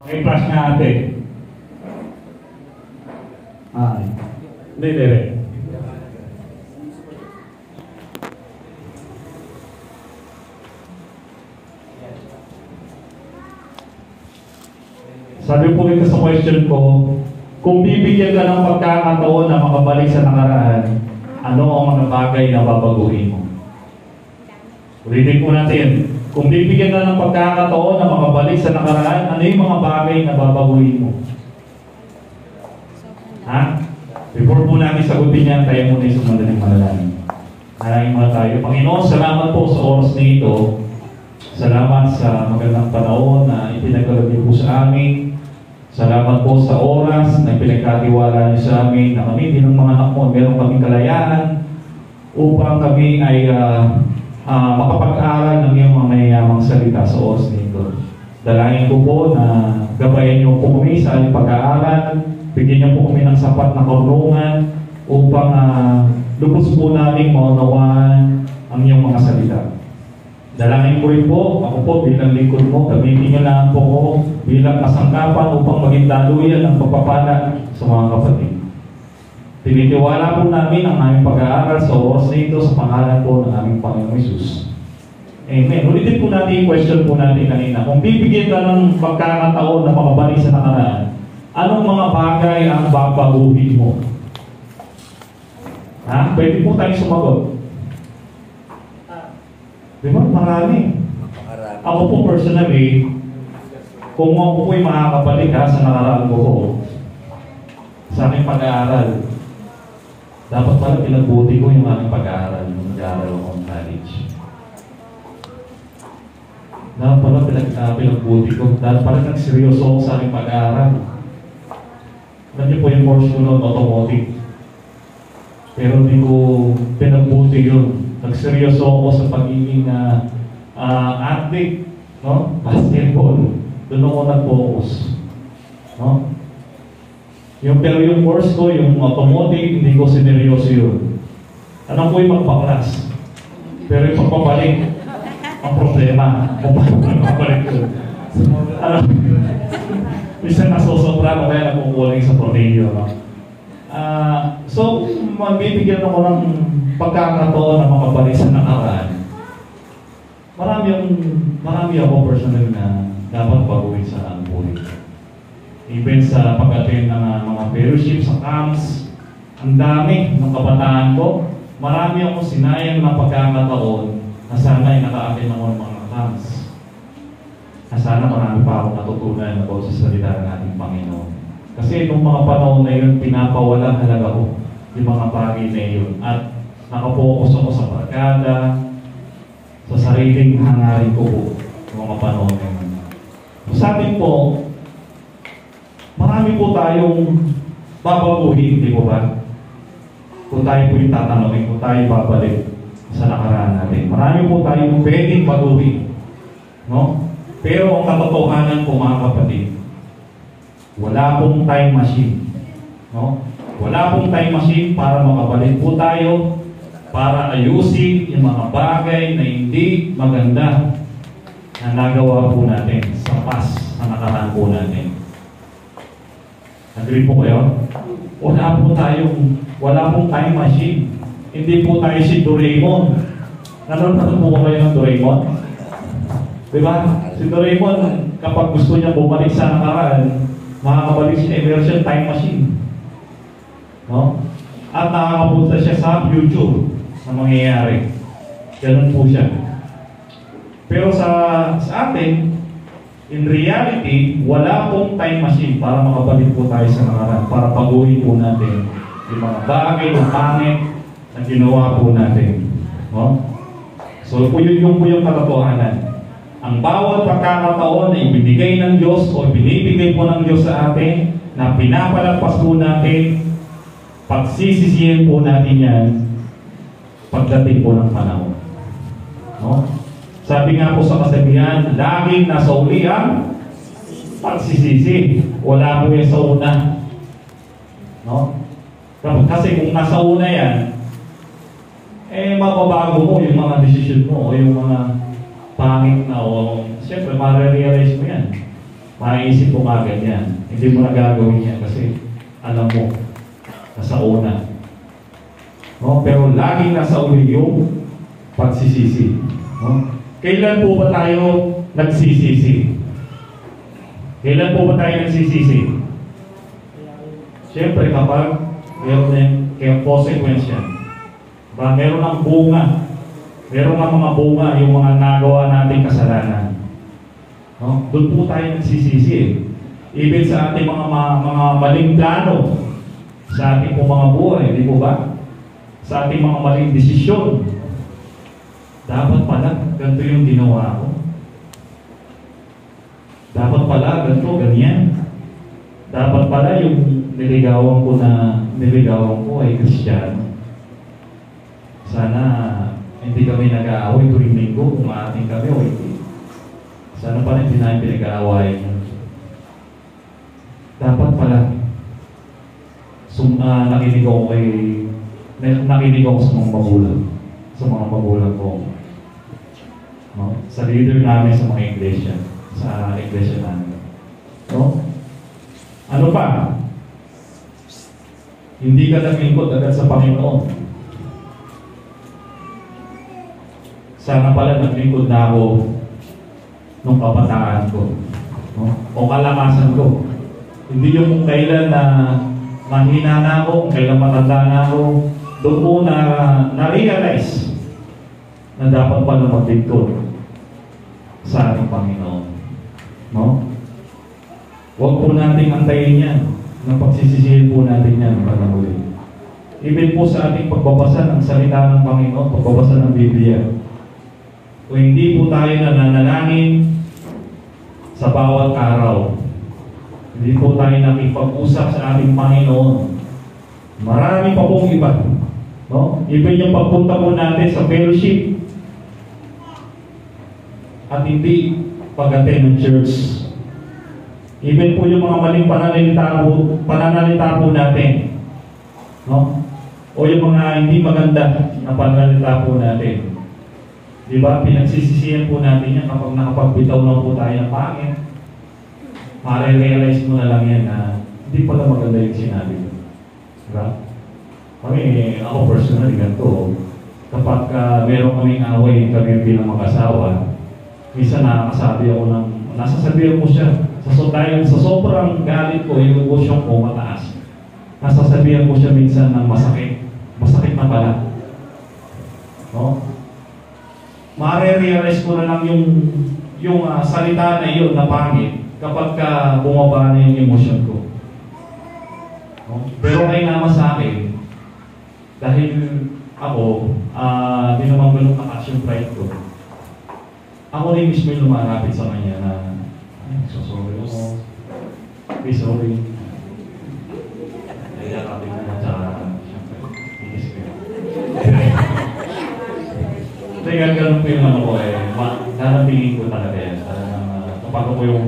May flash nga ate. Hindi. Sabi po ito sa question ko, kung bibigyan ka ng pagkakataon na makabalik sa nakaraan, ano ang mga bagay na babaguhin mo? Ulitin po natin. Kung bibigyan ka ng pagkakataon na makabalik sa nakaraan, ano yung mga bagay na babaguhin mo? Ha? Before po natin sagutin yan, tayo muna yung sumadaling manalangin. Maraming mga tayo. Panginoon, salamat po sa oras na ito. Salamat sa magandang panahon na ipinagkaloob niyo po sa amin. Salamat po sa oras na pinagkatiwala niyo sa amin na kami din ng mga anak mo, meron kaming kalayaan upang kami ay makapag-aral ng iyong mga mayayamang salita sa oras nito. Dalangin ko po na gabayan niyo po kami sa aming pag-aaral, bigyan niyo po kami ng sapat na karunungan upang lubos po namin maunawaan ang iyong mga salita. Dalangin ko rin po, ako po bilang lingkod mo, gamitin niyo lang po ko bilang kasangkapan upang maging daluyan ang pagpapala sa mga kapatid. Tinitiwala po namin ang aming pag-aaral sa oras na ito sa pangalan po ng aming Panginoong Hesus. Amen. Ulitin po natin yung question po natin kanina. Kung bibigyan ka ng pagkakataon na makabalik sa nakaraan, anong mga bagay ang babaguhin mo? Ha? Pwede po tayong sumagot. Di ba? Marami. Ako po personally, kung ako po'y makakabalik sa nakaraan ko sa aking pag-aaral, dapat pala pinagbuti ko yung aking pag-aaral, yung nag-aaral akong college. Dapat pala pinagbuti ko, dapat pala nagseryoso ako sa aking pag-aaral. Alam niyo po yung course ko noon, automotive. Pero hindi ko pinagbuti yun. Nagseryoso ako sa pagiging athlete, no? Basketball. Doon ako nag-focus. No? Pero yung course ko, yung automotive, hindi ko sineryoso yun. Alam ko yung magpa-class. Pero yung pagpapalik, ang problema. Kung paano magpapalik yun. Minsan nasusobra ko kaya nakukuling sa tornilyo. No? So, magbibigyan ako ng pagkakataon na makabalik sa nakaraan. Marami ako personal na dapat baguhin sa ang buhay. Even sa pag-attend ng mga fellowship sa camps, ang dami ng kabataan ko. Marami akong sinayang na pagkakataon na sana ay naka-attend ako ng mga camps. Na sana marami pa akong natutunan about sa salita ng ating Panginoon. Kasi itong mga panahon na yun, pinapawalang halaga ko yung mga bagay na yun. At nakapokus ako sa barkada, sa sariling hangarin ko po yung mga panahon na yun. Sabi po, marami po tayong babaguhin, di po ba? Kung tayo po yung tatanungin, kung tayo babalik sa nakaraan natin. Marami po tayong pwedeng baguhin. No? Pero ang katotohanan po mga kapatid, wala pong time machine. No? Wala pong time machine para makabalik po tayo, para ayusin yung mga bagay na hindi maganda na nagawa po natin sa past na nakaraan po natin. Agree po kayo? Wala pong time machine. Hindi po tayo si Doraemon. Nanonood po kayo ng Doraemon? Diba? Si Doraemon, kapag gusto niya bumalik sa nakaraan, makakabalik siya immersion time machine. No? At nakakapunta siya sa future na mangyayari. Ganun po siya. Pero sa atin, in reality, wala pong time machine para makabalik po tayo sa nakaraan, para baguhin po natin yung mga bagay o pangit na ginawa po natin. No? So, yun po yung katotohanan. Ang bawat pagkakataon na ibinigay ng Diyos o binibigay po ng Diyos sa atin, na pinapalagpas po natin, pagsisisihin po natin yan pagdating po ng panahon. No? Sabi nga po sa kasabihan, laging nasa uli ang pagsisisi. Wala po yan sa una. No? Kasi kung nasa una yan, mababago mo yung mga desisyon mo o yung mga pangit na o siyempre, marirealize mo yan. Maisip mo agad yan. Hindi mo na gagawin yan kasi alam mo, nasa una. No? Pero laging nasa uli yung pagsisisi. No? Kailan po ba tayo nagsisisi? Kailan po ba tayo nagsisisi? Siyempre kapag meron ng consequence yan. Meron ng bunga. Meron ng mga bunga yung mga nagawa nating kasalanan. No? Doon po tayo nagsisisi. Even sa ating mga maling plano, sa ating po mga buhay, di po ba? Sa ating mga maling desisyon, dapat pala, ganito yung ginawa ko. Dapat pala, ganito, ganyan. Dapat pala yung niligawan ko ay Kristiyano. Sana hindi kami nag-aaway tuwing linggo, umaating kami o hindi. Sana pa rin hindi namin pinag-aaway. Dapat pala, nakinig ako sa mga magulang. Sa mga magulang ko. No? Sa leader namin sa mga iglesia. Sa iglesia namin. No? Ano pa? Hindi ka naglingkod agad sa Panginoon. Sana pala naglingkod na ako nung kabataan ko. No? O kalamasan ko. Hindi yung kailan na mahina na ako, kailan matanda na ako, doon po na-realize na dapat pala maglingkod sa ating Panginoon. No? Huwag po nating antayin yan. Nang pagsisisihin po natin yan para muli. Even po sa ating pagbabasa ng salita ng Panginoon, pagbabasa ng Biblia. Kung hindi po tayo nananalangin sa bawat araw, hindi po tayo nakipag-usap sa ating Panginoon, marami pa pong iba. No? Even yung pagpunta po natin sa fellowship at hindi pag-attend ng church. Even po yung mga maling pananalita po natin. No? O yung mga hindi maganda na pananalita po natin. Diba? Pinagsisisihan po natin yan kapag nakapagbitaw na po tayo ng pangit. Mare-realize mo na lang yan na hindi pala maganda yung sinabi ko. Diba? Ako personally ganito. Kapag meron kaming away kami bilang mag-asawa, minsan nasasabihan ko siya. Sa sobrang galit ko, yung emotion ko mataas. Nasasabihan ko siya minsan ng masakit. Masakit na pala. No? Mare-realize ko na lang yung salita na iyon na pangit kapag bumaba na yung emotion ko. No? Pero kayo naman sa akin, dahil ako, di naman ganun ka-action pride ko. Ako rin mismo yung lumalapit sa kanya na, sorry ako. Please, sorry. Kaya kapit naman sa siyempre, inis ko yun. Kaya ganun po yung ano ko nanapingin ko talaga yan. Kapag ko yung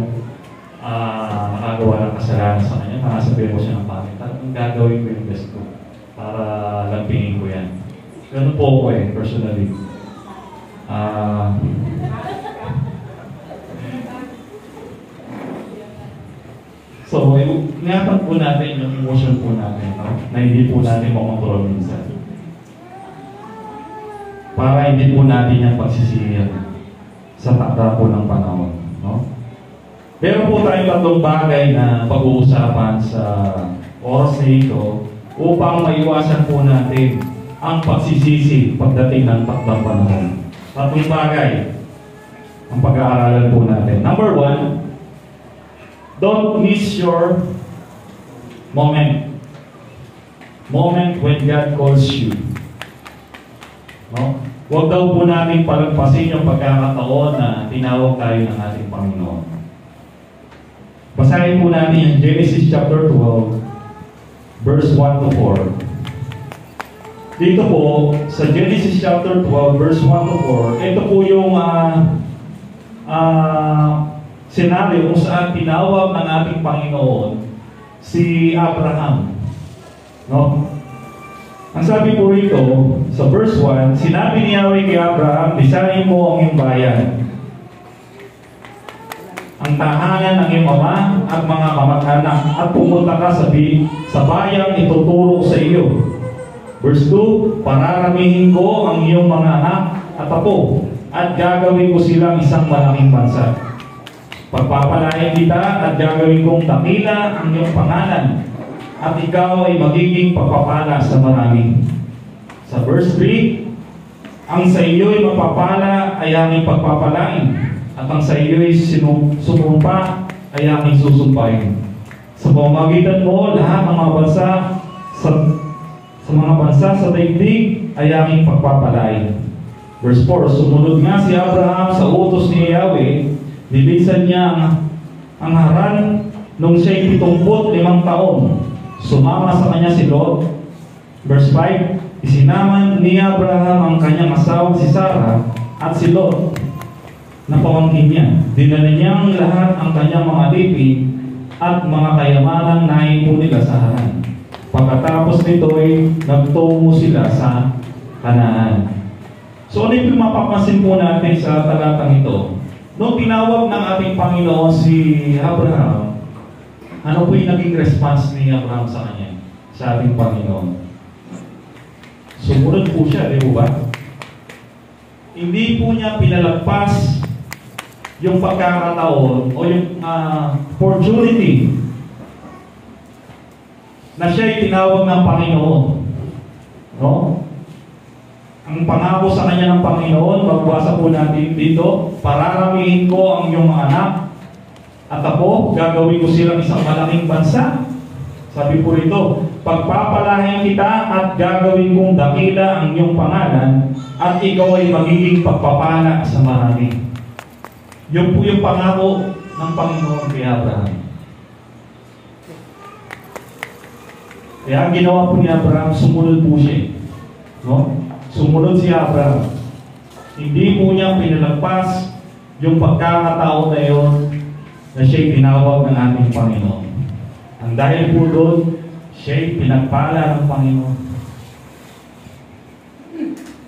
nakagawa ng kasalanan sa kanya, nakasabihin ko siya ng pangit. Talagang gagawin ko yung best ko para lampingin ko yan. Ganun po ako personally. So, ingatan po natin yung emotion po natin, no? Na hindi po natin makontrol minsan. Para hindi po natin yung pagsisiyan sa takda po ng panahon, no? Meron po tayong tatlong bagay na pag-uusapan sa oras na ito upang maiwasan po natin ang pagsisisi pagdating ng takdang panahon. Tatlong bagay ang pag-aaralan po natin. Number 1, don't miss your moment. Moment when God calls you. No? Huwag daw po namin palagpasin yung pagkakataon na tinawag tayo ng ating Panginoon. Basahin po natin yung Genesis chapter 12, verse 1 to 4. Dito po, sa Genesis chapter 12, verse 1 to 4, ito po yung scenario kung saan tinawag ng ating Panginoon si Abraham. No? Ang sabi po rito, sa verse 1, sinabi ni Yahweh kay Abraham, lisanin mo ang iyong bayan, ang tahanan ng iyong ama at mga kamag-anak at pumunta ka sa bayang ituturo sa iyo. Verse 2, pararamihin ko ang iyong mga anak at apo at gagawin ko silang isang malaking bansa. Pagpapalain kita at gagawin kong dakila ang iyong pangalan at ikaw ay magiging pagpapala sa marami. Sa verse 3, ang sa iyo'y mapapala ay aking pagpapalain at ang sa iyo'y sumumpa ay aking susumpain. Sa pamamagitan mo, lahat ng mga bansa sa mga bansa sa daigdig ay aking pagpapalain. Verse 4, sumunod nga si Abraham sa utos ni Yahweh, nilisan niya ang Haran nung siya'y 75 taon. Sumama sa kanya si Lot. Verse 5, isinaman ni Abraham ang kanyang asawa si Sarah at si Lot na pamangkin niya. Dinala niyang lahat ang kanyang mga lipid at mga kayamanang naipon nila sa Haran. Pagkatapos nito ay nagtungo sila sa Kanaan. So ano yung mapapansin po natin sa talatang ito? Nung tinawag ng ating Panginoon si Abraham, ano po yung naging response ni Abraham sa kanya, sa ating Panginoon? Sumunod po siya, di ba? Hindi po niya pinalagpas yung pagkakataon o yung opportunity na siya'y tinawag ng Panginoon. No? Ang pangako sa kanya ng Panginoon, magbasa po natin dito, pararamihin ko ang iyong mga anak at ako, gagawin ko silang isang malaking bansa. Sabi po rito, pagpapalahin kita at gagawin kong dakila ang iyong pangalan at ikaw ay magiging pagpapala sa marami. Yun po yung pangako ng Panginoon kay Abraham. Kaya ang ginawa po ni Abraham, sumunod po siya. No? Sumunod si Abraham. Hindi po niya pinalagpas yung pagkakataon na yun na siya'y tinawag ng ating Panginoon. Ang dahil po doon, siya'y pinagpala ng Panginoon.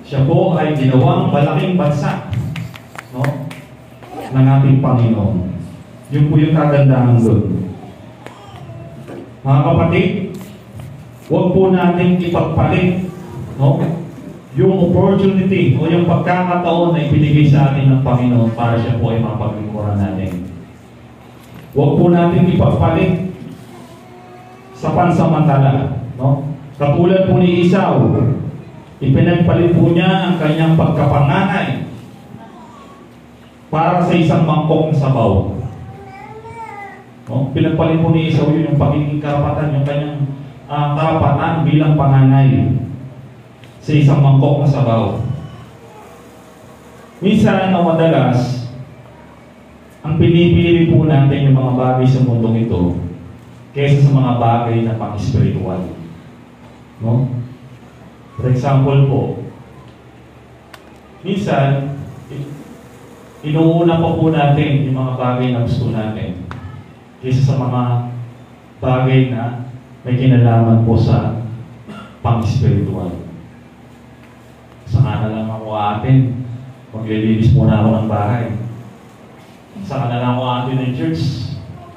Siya po ay ginawang malaking bansa, no, ng ating Panginoon. Yun po yung kagandahan doon. Mga kapatid, huwag po natin ipagpalit, no, yung opportunity o yung pagkakataon na ibinigay sa atin ng Panginoon para siya po ay mapaglingkuran natin. Huwag po natin ipagpalit sa pansamantala. No? Katulad po ni Esau, ipinagpalit po niya ang kanyang pagkapanganay para sa isang mangkok na sabaw. No? Pinagpalit po ni Esau yun yung pagiging karapatan, yung kanyang karapatan bilang panganay sa isang mangkok na sabaw. Minsan o madalas, ang pinipili po natin yung mga bagay sa mundong ito kaysa sa mga bagay na pang-spiritual. No? For example po, minsan, inuuna pa po natin yung mga bagay na gusto natin kaysa sa mga bagay na may kinalaman po sa pang-spiritual. Saka na lang ako atin, maglilinis muna ako ng bahay. Saka na lang ako atin ng church,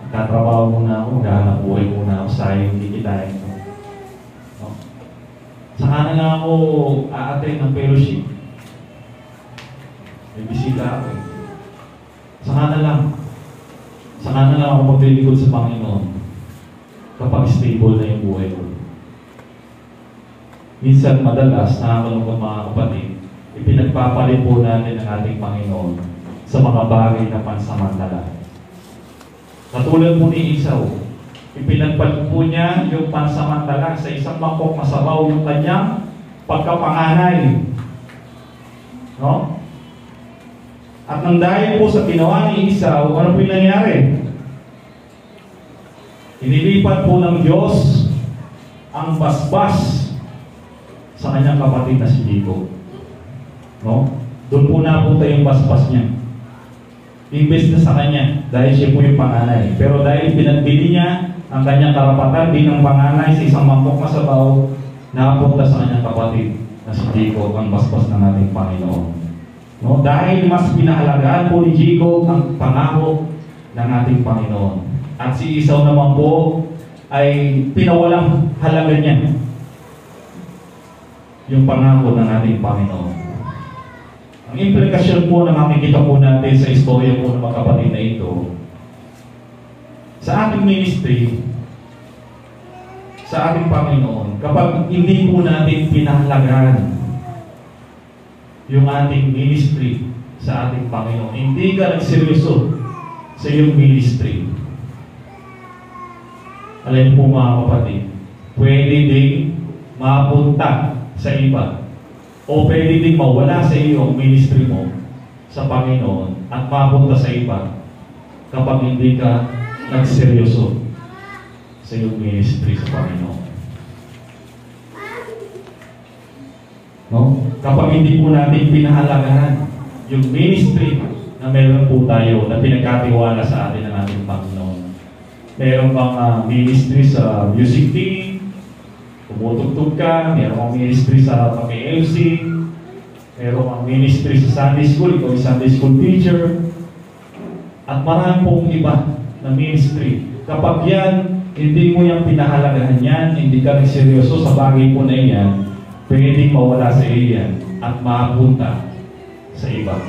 magtatrabaho muna ako, maghahanap buhay muna ako, sayang hindi kitain ko. No? Saka na lang ako aatin ng fellowship. May bisita ako. Saka na lang ako maglilingkod sa Panginoon kapag stable na yung buhay ko. Minsan madalas, nakakalungkot mga kapatid, ipinagpapalit po natin ang ating Panginoon sa mga bagay na pansamantala. Katulad po ni Esau, ipinagpalit po niya yung pansamantala sa isang mangkok na sabaw yung kanyang pagkapanganay. No? At nang dahil po sa ginawa ni Esau, ano po yung nangyari? Inilipat po ng Diyos ang basbas sa kanyang kapatid na si Jacob. No? Doon po napunta yung basbas niya. Imbes na sa kanya, dahil siya po yung panganay. Pero dahil pinagbili niya ang kanyang karapatan bilang panganay sa isang mangkok na sabaw, napunta sa kanyang kapatid na si Jacob ang basbas ng ating Panginoon. No? Dahil mas pinahalagaan po ni Jacob ang pangako ng ating Panginoon. At si Esau naman po ay pinawalang halaga niya yung pangako ng ating Panginoon. Ang implikasyon po na makikita po natin sa istorya po ng mga kapatid na ito, sa ating ministry, sa ating Panginoon, kapag hindi po natin pinahalagahan yung ating ministry sa ating Panginoon, hindi ka nagseryoso sa iyong ministry, alam po mga kapatid, pwede din mapunta sa iba o pwede din mawala sa iyo ang ministry mo sa Panginoon at mapunta sa iba kapag hindi ka nagseryoso sa iyong ministry sa Panginoon. No? Kapag hindi po natin pinahalagahan yung ministry na meron po tayo na pinagkatiwala sa atin ng ating Panginoon. Meron bang ministry sa music team, tumutugtog ka, meron bang ministry sa pag-LC, meron bang ministry sa Sunday school, ikaw yung Sunday school teacher, at marami pong iba na ministry. Kapag yan, hindi mo yung pinahalagahan yan, hindi ka nagseryoso sa bagay po na yan, pwedeng mawala sa iyo yan at mapunta sa iba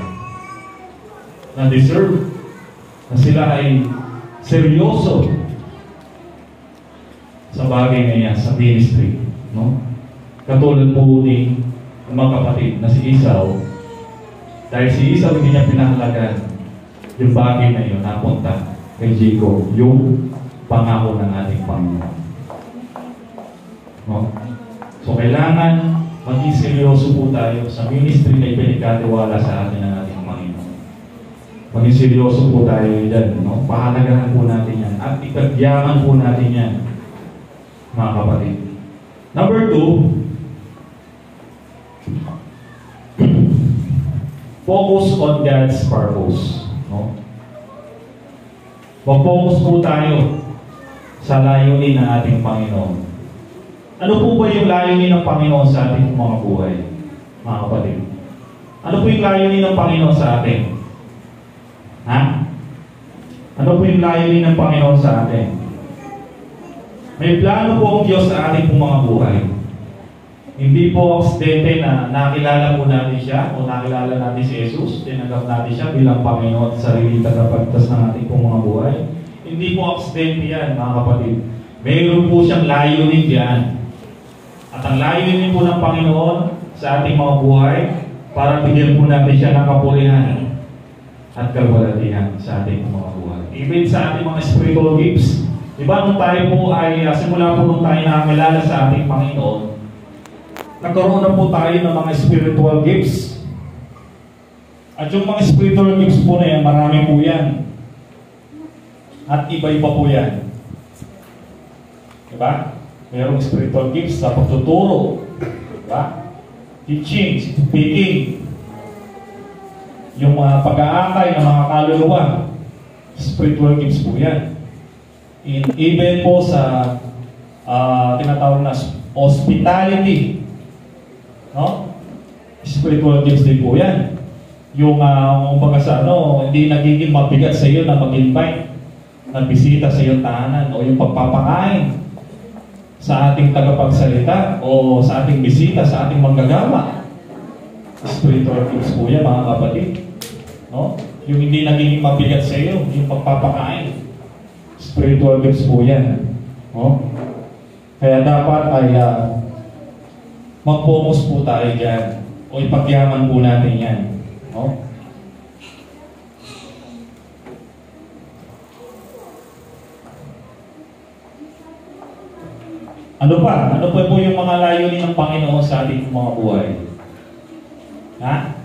na deserve na sila ay seryoso sa bagay na yan, sa ministry, no? Katulad po ni mga kapatid na si Esau, dahil si Esau hindi niya pinahalagan yung bagay na yun, napunta kay Jacob, yung pangako ng ating Panginoon. No? So kailangan maging seryoso po tayo sa ministry na ipinagkatiwala sa atin ng ating Panginoon. Maging seryoso po tayo dyan, no? Pahalagahan po natin yan at ipagyaman po natin yan, mga kapatid. Number 2, focus on God's purpose. No? Mag-focus po tayo sa layunin ng ating Panginoon. Ano po ba yung layunin ng Panginoon sa ating mga buhay, mga kapatid? Ano po yung layunin ng Panginoon sa atin? Ha? Ano po yung layunin ng Panginoon sa atin? May plano po ang Diyos sa ating mga buhay. Hindi po aksidente na nakilala po natin siya o nakilala natin si Jesus, tinanggap natin siya bilang Panginoon at sarili tagapagligtas ng ating mga buhay. Hindi po aksidente yan, mga kapatid. Mayroon po siyang layunin diyan. At ang layunin po ng Panginoon sa ating mga buhay para bigyan po natin siya ng kapurihan at kaluwalhatian sa ating mga buhay. Even sa ating mga spiritual gifts, diba nung tayo po ay simula po nung tayo nakakilala sa ating Panginoon, nagkaroon na po tayo ng mga spiritual gifts. At yung mga spiritual gifts po na yan, marami po yan. At iba-iba po yan. Diba? Mayroong spiritual gifts sa pagtuturo. Diba? Teaching, speaking. Yung mga pag-aakay ng mga kaluluwa. Spiritual gifts po yan. Even po sa tinatawag na hospitality. No? Spiritual gifts din po yan. Yung kumbaga sa hindi nagiging mabigat sa iyo na mag-invite na bisita sa iyong tahanan o yung pagpapakain sa ating tagapagsalita o sa ating bisita, sa ating manggagawa. Spiritual gifts po yan, mga kapatid. No? Yung hindi nagiging mabigat sa iyo, yung pagpapakain. Spiritual gifts po yan. No? Kaya dapat ay mag-focus po tayo dyan o ipagyaman po natin yan. No? Ano pa? Ano pa po yung mga layunin ng Panginoon sa ating mga buhay? Ha?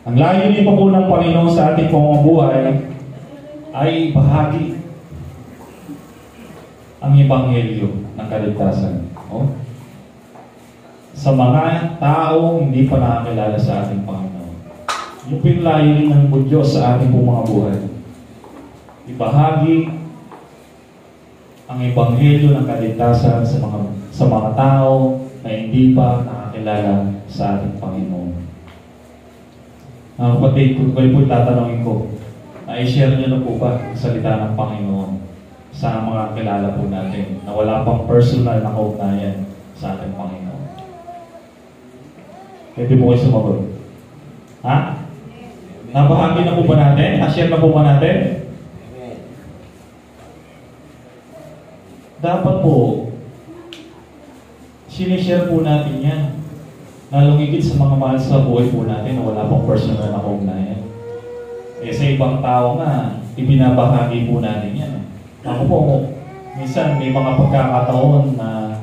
Ang layunin pa po ng Panginoon sa ating mga buhay ay bahagi ang ebanghelyo ng kaligtasan. Oh? Sa mga taong hindi pa nakakilala sa ating Panginoon. Yung po yung layunin ng Diyos sa ating mga buhay. Ibahagi ang ebanghelyo ng kaligtasan sa mga tao na hindi pa nakakilala sa ating Panginoon. Kapatid, kung kayo po tatanungin ko, Na-share niyo na po ba ang salita ng Panginoon sa mga kilala po natin na wala pang personal na kaugnayan sa ating Panginoon? Pwede po kayo sumagot. Ha? Nabahagi na po ba natin? Na-share na po ba natin? Dapat po, sinishare po natin yan. Lalong higit sa mga mahal sa buhay po natin na wala pang personal na kaugnayan. Eh sa ibang tao nga, ibinabahagi po natin yan. Ako po, minsan may mga pagkakataon na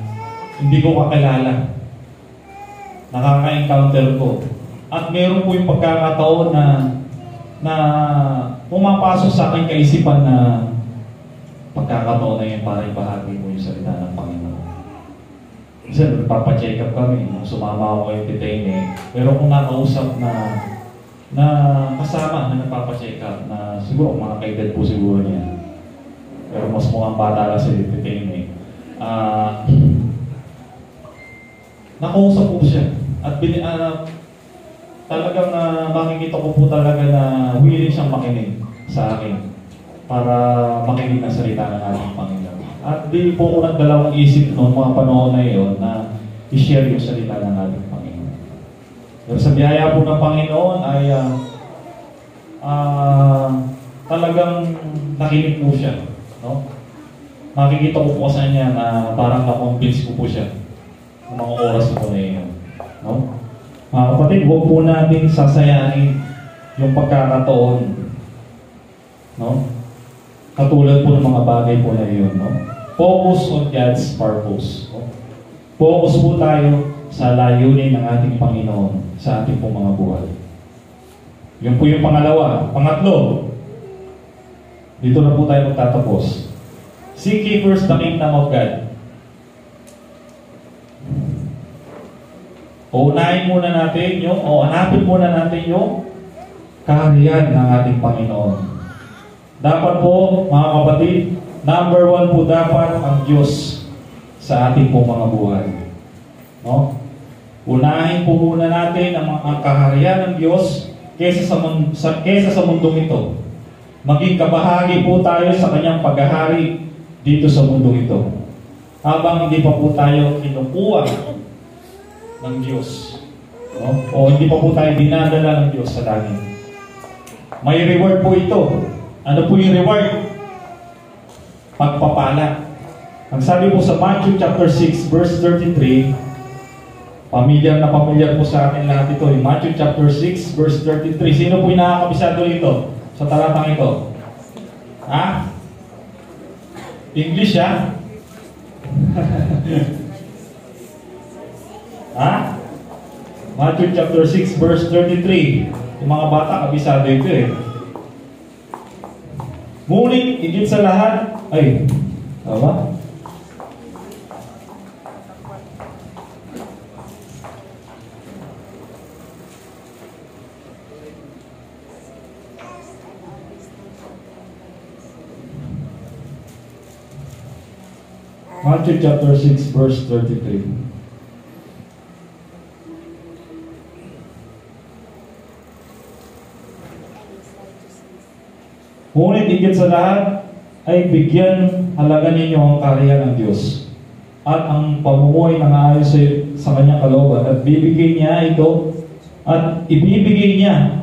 hindi ko kakilala. Nakaka-encounter ko. At meron po yung pagkakataon na pumapasok sa aking kaisipan na pagkakataon na yun para ibahagi mo yung salita ng Panginoon. Minsan, nagpapacheck up kami, nung sumama ako yung titene, pero kung nakausap na kasama na nagpapacheck up, na siguro mga kaedad po siguro niya, pero mas mukhang bata lang si titene, nakausap po siya. At talagang makikita ko po talaga na willing siyang makinig sa akin para makinig ng salita ng ating Panginoon. At di po ko nagdalawang isip noong mga panahon na iyon na i-share yung salita ng ating Panginoon. Pero sa biyaya po ng Panginoon ay talagang nakinig po siya. No? Makikita ko po sa niya na parang na-convince ko po siya ng mga oras po na iyon. No? Mga kapatid, huwag po natin sasayanin yung pagkakataon. No? Katulad po ng mga bagay po na iyon. No? Focus on God's purpose. No? Focus po tayo sa layunin ng ating Panginoon sa ating pong mga buhay. Yun po yung pangalawa. Pangatlo, dito na po tayo magtatapos. Seek ye first the kingdom of God. Hanapin muna natin yung kaharian ng ating Panginoon. Dapat po, mga kapatid, number 1 po dapat ang Diyos sa ating po mga buhay. No? Unahin po muna natin ang kaharian ng Diyos kesa sa mundong ito. Maging kabahagi po tayo sa kanyang paghahari dito sa mundong ito. Habang hindi pa po tayo kinukuha ng Diyos. No? O hindi pa po tayo dinadala ng Diyos sa langit. May reward po ito. Ano po yung reward? Pagpapala. Ang sabi po sa Matthew chapter 6 verse 33, pamilyar na pamilyar po sa atin lahat ito. Yung Matthew chapter 6 verse 33. Sino po yung nakakabisado ito sa talatang ito? Ha? English ha? Ha? Matthew chapter 6 verse 33. Yung mga bata, kabisado ito eh. Ngunit, higit sa lahat, tama? Matthew chapter 6 verse 33. Ngunit higit sa lahat ay bigyan halaga ninyo ang kaharian ng Diyos at ang pamumuhay ng ayos sa kanyang kalooban at bibigay niya ito at ibibigay niya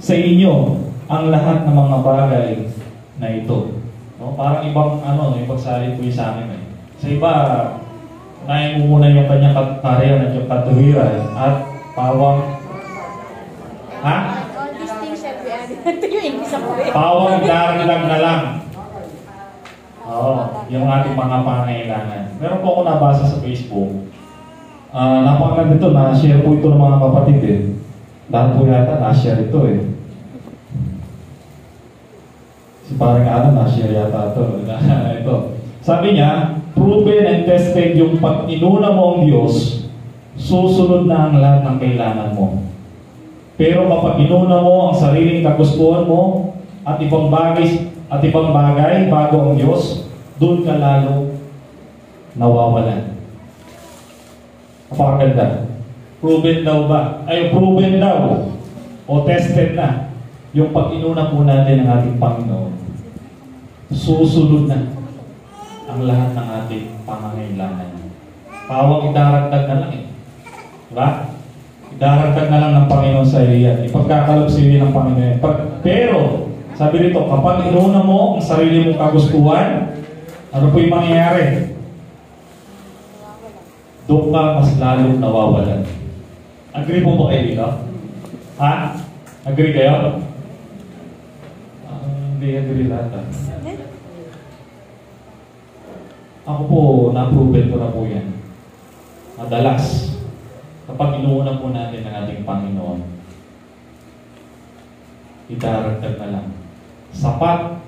sa inyo ang lahat ng mga bagay na ito. No? Parang ibang yung pagsalin po yung sa amin. Sa iba, unahin mo muna yung kanyang kaharian at yung katuwiran at pawang pawang daragdag na lang. Yung ating mga pangailangan. Meron po ako nabasa sa Facebook. Napakaganda ito, na-share po ito ng mga kapatid eh. Lahat po yata, na-share ito eh. Si parang na-share yata ito. Ito. Sabi niya, proven and tested yung pag inuna mo ang Diyos, susunod na ang lahat ng kailangan mo. Pero kapag inuna mo ang sariling kagustuhan mo at ibang bagay bago ang Diyos, doon ka lalo nawawalan. Napakaganda. Proven daw ba? Proven daw o tested na yung pag-inuna po natin ng ating Panginoon, susunod na ang lahat ng ating pangangailangan. Pawang idaragdag na lang eh. Diba? Idaragdag na lang ng Panginoon sa iyo yan. Ipagkakalog sa iyo ng Panginoon. Pero, sabi rito, kapag inuna mo ang sarili mong kagustuhan, ano po yung mangyayari? Doon ka mas lalong nawawalan. Agree po ba kayo dito? Ha? Agree kayo? Hindi agree lahat. Ako po, na-proven ko na po yan. Madalas, kapag inuuna po natin ang ating Panginoon, idaragdag na lang. Sapat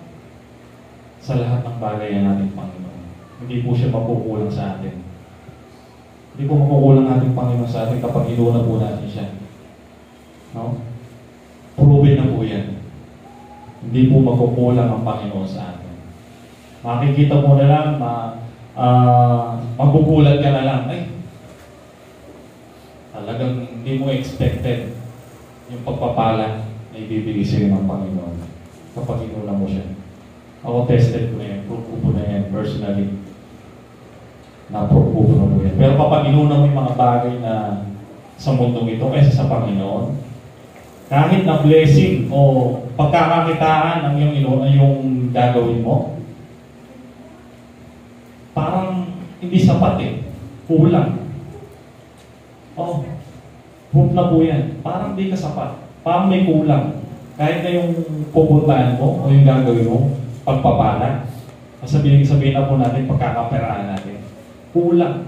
sa lahat ng bagay ng ating Panginoon. Hindi po siya makukulang sa atin. Hindi po makukulang ang ating Panginoon sa atin kapag inuuna po natin siya. No? Proven na po yan. Hindi po makukulang ang Panginoon sa atin. Makikita mo na lang, magugulat ka na lang. Ay, talagang hindi mo expected yung pagpapala na ibibigay sa'yo ng Panginoon kapag inuna mo siya. Ako tested ko na yan, proof ko na yan personally. Na-proof ko na mo yan. Pero kapag inuna mo yung mga bagay na sa mundong ito kaysa sa Panginoon, kahit na blessing o pagkakakitaan ang yung gagawin mo, parang hindi sapat eh. Kulang. Oh, proof na po yan. Parang hindi ka sapat. Parang may kulang. Kahit na yung pupuntahan mo o yung gagawin mo, pagpapala. Sabihin na po natin, pagkakaperaan natin. Kulang.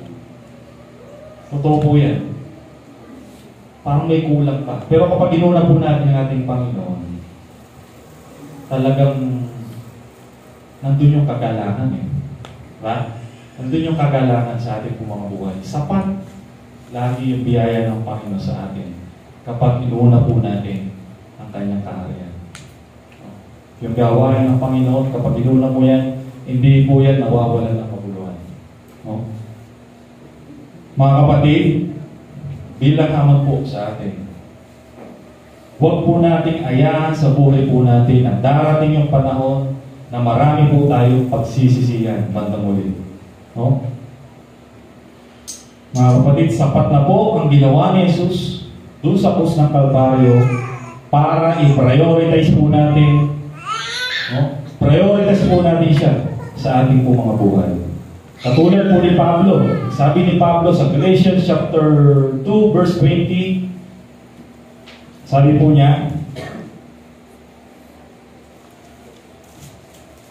Totoo po yan. Parang may kulang pa. Pero kapag inuna po natin ang ating Panginoon, talagang nandun yung kagalangan eh. Diba? Nandun yung kagalangan sa ating mga buhay. Sapat lagi yung biyaya ng Panginoon sa atin kapag inuna po natin ang kanyang kaharian. Yung gawain ng Panginoon, kapag inuna mo yan, hindi po yan nawawalan ng kabuluhan. No? Mga kapatid, bilang hamon po sa atin, huwag po nating ayahan sa buhay po natin na darating yung panahon na marami po tayong pagsisisihan bandang muli. No? Mga kapatid, sapat na po ang ginawa ni Jesus doon sa krus ng Kalbaryo para i-prioritize po natin, no? Prioritize po natin siya sa ating po mga buhay. Katulad po ni Pablo, sabi ni Pablo sa Galatians chapter 2 verse 20, sabi po niya,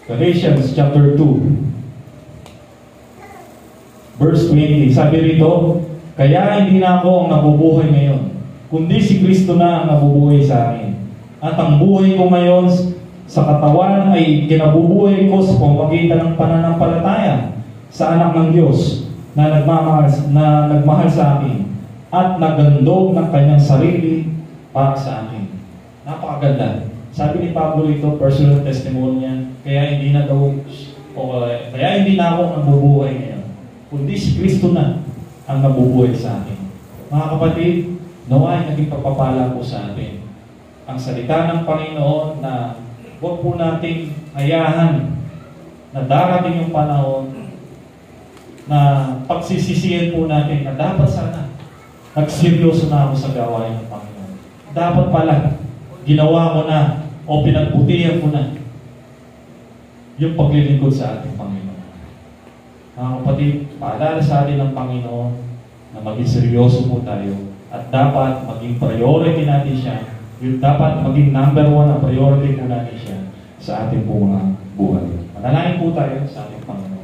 Galatians chapter 2 verse 20, sabi rito, kaya hindi na ako ang nabubuhay ngayon, kundi si Kristo na ang nabubuhay sa akin. At ang buhay ko ngayon sa katawan ay kinabubuhay ko sa pamamagitan ng pananampalataya sa anak ng Diyos na nagmahal sa akin at nagandog ng kanyang sarili para sa akin. Napakaganda. Sabi ni Pablo ito, personal testimony niya, kaya hindi na ako ang nabubuhay ngayon, kundi si Kristo na ang nabubuhay sa atin. Mga kapatid, naway naging pagpapala po sa atin ang salita ng Panginoon na huwag po nating hayahan na darating yung panahon na pagsisisihan po natin na dapat sana nagseryoso na ako sa gawain ng Panginoon. Dapat pala, ginawa ko na o pinagbutihan ko na yung paglilingkod sa ating Panginoon. Mga kapatid, paalala sa atin ng Panginoon na maging seryoso po tayo at dapat maging priority natin siya. Yung dapat maging number one na priority po natin siya sa ating po mga buhay. Manalangin po tayo sa ating Panginoon.